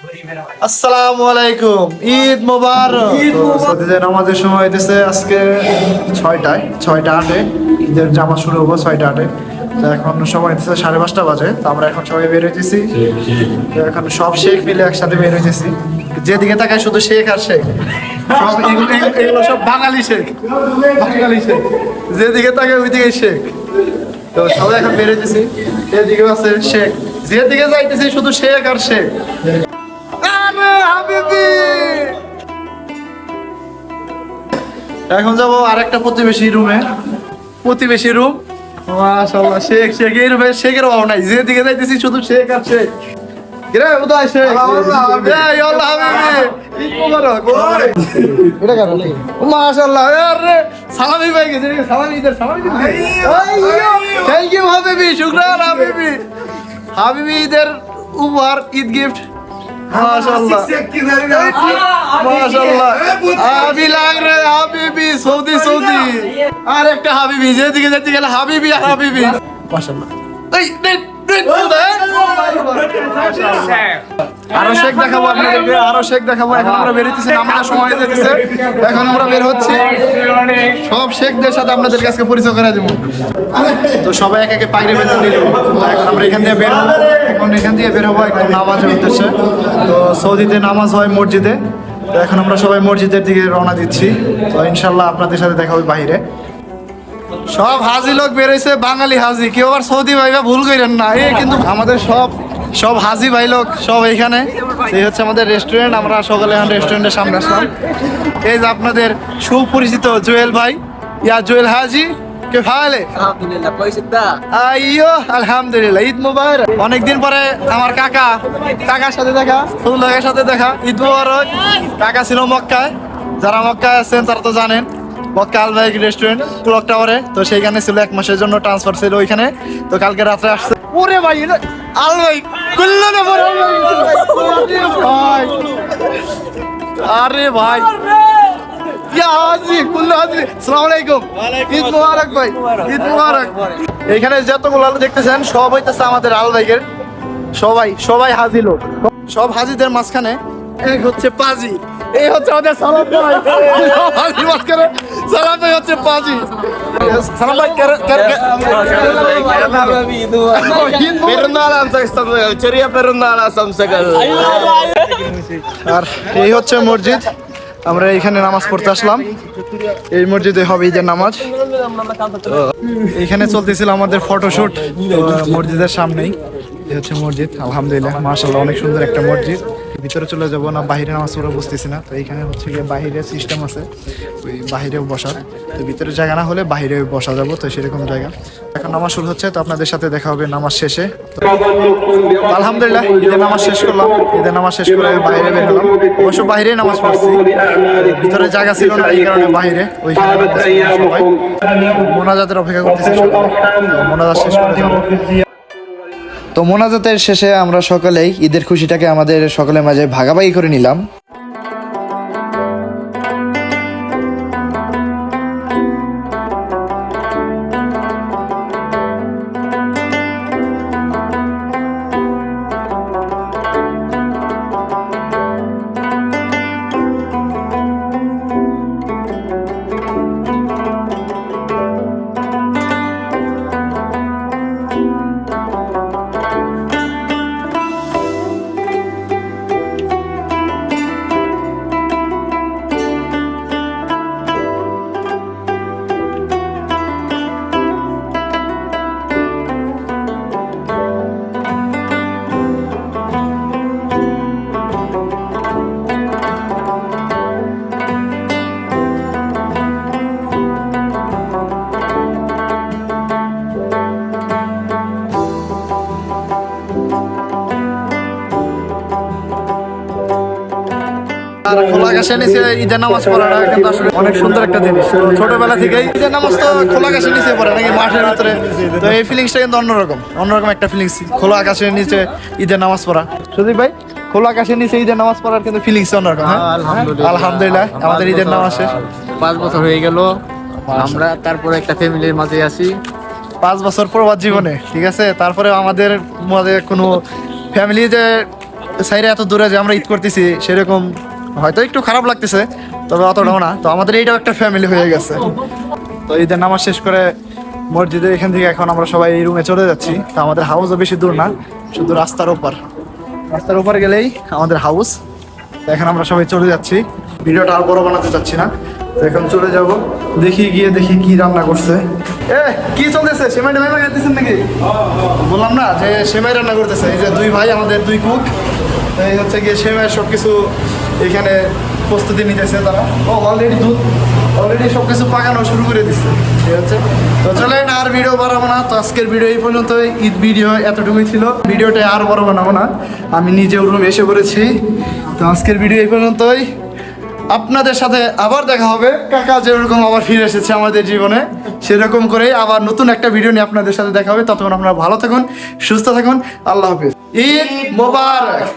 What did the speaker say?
আসসালামু আলাইকুম, ঈদ মোবারক। সৌদিতে নামাজের সময় হইতেছে আজকে 6:08 ঈদের জামাত শুরু হবো 6:08। তো এখন সময় হইতেছে 5:30 বাজে। তো আমরা এখন সবাই বের হইতেছি। তো এখন সব শেখ মিলে একসাথে বের হইতেছি। যেদিকে তাকায় শুধু শেখ আর শেখ, সব এগুলো সব বাঙালি শেখ, বাঙালি শেখ, যেদিকে তাকায় ওইদিকে শেখ। তো সবাই এখন বের হইতেছি, এদিকে আছে শেখ, যেদিকে যাইতেছি শুধু শেখ আর শেখ। এখন যাবো আরেকটা প্রতিবেশী রুমে, প্রতিবেশী রুম। মাশাআল্লাহ, শেখ শেখ, এই রুমে শেখের অভাব নাই, যেদিকে যাইতেছি শুধু শেখ আর শেখ। কিরে উদয় শেখ, এই আল্লাহ হাবিবি, ঈদ মোবারক। এটা কেন? মাশাআল্লাহ, আরে সালামি ভাই গেছে, সালামি ঈদের সালামি দিবি। থ্যাংক ইউ হাবিবি, শুকরান হাবিবি। হাবিবি ঈদের উপহার, ঈদ গিফট। মাশাআল্লাহ মাশাআল্লাহ, আবি লাগ রে হাবিবি, সৌদি সৌদি। আর একটা হাবিবি, যেদিকে যেতে গেলে হাবিবি আর হাবিবি। মাশাআল্লাহ। এই আরো শেখ দেখাবো আপনাদেরকে, আরো শেখ দেখাবো। এখন আমরা বের হইতেছি, নামাজের সময় হয়ে যেতেছে। এখন আমরা বের হচ্ছি, সব শেখদের সাথে আপনাদের কাছে পরিচয় করে দেবো। তো সবাই এক একে পাগড়ি বেঁধে নিল। এখন আমরা এখান দিয়ে বের হবো, এখন এখান দিয়ে বের হবো একদম নামাজের উদ্দেশ্যে। তো সৌদিতে নামাজ হয় মসজিদে। তো এখন আমরা সবাই মসজিদের দিকে রওনা দিচ্ছি। তো ইনশাল্লাহ আপনাদের সাথে দেখা হবে বাহিরে। সব হাজি লোক বেরোইছে, বাঙালি হাজি, কেউ আবার সৌদি ভাইবা ভুল করেন না। এই কিন্তু আমাদের সব হাজি ভাই লোক সব এইখানে। এই হচ্ছে আমাদের রেস্টুরেন্ট। আমরা সকালে এখন রেস্টুরেন্টের সামনে আসলাম। এই যে আপনাদের সুপরিচিত জুয়েল ভাই, ইয়া জুয়েল হাজি, কে ভালে? আলহামদুলিল্লাহ, পয়সা আইয়ো আলহামদুলিল্লাহ, ঈদ মোবারক। অনেকদিন পরে আমার কাকার সাথে দেখা, ফুলের সাথে দেখা। ঈদ মোবারক। কাকা ছিল মক্কায়, যারা মক্কায় আছেন তারা তো জানেন, মক্কা আল ভাই রেস্টুরেন্ট ক্লক টাওয়ারে। তো সেইখানে ছিল, 1 মাসের জন্য ট্রান্সফার ছিল ওইখানে। তো কালকে রাত্রে আসছে। ওরে ভাই, আল ভাই কুল্লানে বড় ভাই, আরে ভাই ইয়া হাজি কুল্লু হাজি, আসসালামু আলাইকুম, ঈদ মোবারক ভাই, ঈদ মোবারক। এখানে যতগুলো দেখতেছেন সব হইতেছে আমাদের আল ভাইয়ের, সবাই হাজি লোক। সব হাজিদের মাঝখানে এক হচ্ছে পাজি, এই হচ্ছে আমাদের সালাম ভাই। হাজি মাঝখানে সালাম ভাই হচ্ছে পাজি। সালাম ভাই আর এই হচ্ছে মসজিদ। আমরা এখানে নামাজ পড়তে আসলাম। এই মসজিদে হবে ঈদের নামাজ। এখানে চলতেছিল আমাদের ফটোশুট মসজিদের সামনেই। এই হচ্ছে মসজিদ। আলহামদুলিল্লাহ, মাশাআল্লাহ, অনেক সুন্দর একটা মসজিদ। ভিতরে চলে যাবো না বাইরে নামাজ পড়া বুঝতেছি না। তো এইখানে হচ্ছে গিয়ে বাইরে সিস্টেম আছে, ওই বাহিরেও বসার। তো ভিতরে জায়গা না হলে বাইরে বসা যাবো, তো সেরকম জায়গা। এখন নামাজ শুরু হচ্ছে, তো আপনাদের সাথে দেখা হবে নামাজ শেষে। আলহামদুলিল্লাহ, ঈদের নামাজ শেষ করলাম। ঈদের নামাজ শেষ করে বাইরে বের হলাম। অবশ্য বাইরেই নামাজ পড়ছি, ভিতরে জায়গা ছিল না, এই কারণে বাইরে ওইখানে সবাই মোনাজাতের অপেক্ষা করতেছি। মোনাজাত শেষ করে যাবো। তো মোনাজাতের শেষে আমরা সকলেই ঈদের খুশিটাকে আমাদের সকলের মাঝে ভাগাভাগি করে নিলাম। আর খোলা আকাশের নিচে ঈদের নামাজ পড়াটা কিন্তু আসলে অনেক সুন্দর একটা জিনিস। ছোটবেলা থেকেই ঈদের নামাজ তো খোলা আকাশের নিচে পড়ে নাকি, মাঠের ভিতরে। তো এই ফিলিংসটা কিন্তু অন্যরকম একটা ফিলিংস, খোলা আকাশের নিচে ঈদের নামাজ পড়া। সুদীপ ভাই, খোলা আকাশের নিচে ঈদের নামাজ পড়ার কিন্তু ফিলিংস অন্যরকম। আলহামদুলিল্লাহ, আমাদের ঈদের নামাজ শেষ। 5 বছর হয়ে গেল, আমরা তারপরে একটা ফ্যামিলির মাঝে আছি। 5 বছর প্রবাদ জীবনে, ঠিক আছে। তারপরে আমাদের মধ্যে কোনো ফ্যামিলি যে সাইডে এত দূরে যে আমরা ঈদ করতেছি সেরকম হয়তো একটু খারাপ লাগতেছে, তবে অতটাও না। তো আমাদের এইটাও একটা ফ্যামিলি হয়ে গেছে। তো ঈদের নামাজ শেষ করে মসজিদে এখান থেকে এখন আমরা সবাই এই রুমে চলে যাচ্ছি। তো আমাদের হাউসও বেশি দূর না, শুধু রাস্তার ওপর গেলেই আমাদের হাউস। তো এখন আমরা সবাই চলে যাচ্ছি, ভিডিওটা আর বড় বানাতে চাচ্ছি না। তো এখন চলে যাব, দেখি কি রান্না করছে। কি চলতেছে, সেমাই টেমাই খাইতেছেন নাকি? বললাম না যে সেমাই রান্না করতেছে। এই যে দুই ভাই, আমাদের দুই কুক। এই হচ্ছে গিয়ে সেমাইয়ের সব কিছু এখানে প্রস্তুতি নিতেছে তারা। অলরেডি সব কিছু পাকানো শুরু করে দিচ্ছে, ঠিক আছে। তো চলেন আর ভিডিও বাড়াবো না। তো আজকের ভিডিও এই পর্যন্ত, ঈদ ভিডিও এতটুকুই ছিল। ভিডিওটা আর বড় বানাবো না, আমি নিজেও রুমে এসে পড়েছি। তো আজকের ভিডিও এই পর্যন্তই, আপনাদের সাথে আবার দেখা হবে। কাকা যেরকম আবার ফিরে এসেছে আমাদের জীবনে, সেরকম করে আবার নতুন একটা ভিডিও নিয়ে আপনাদের সাথে দেখা হবে। ততক্ষণ আপনারা ভালো থাকুন, সুস্থ থাকুন। আল্লাহ হাফেজ, ঈদ মোবারক।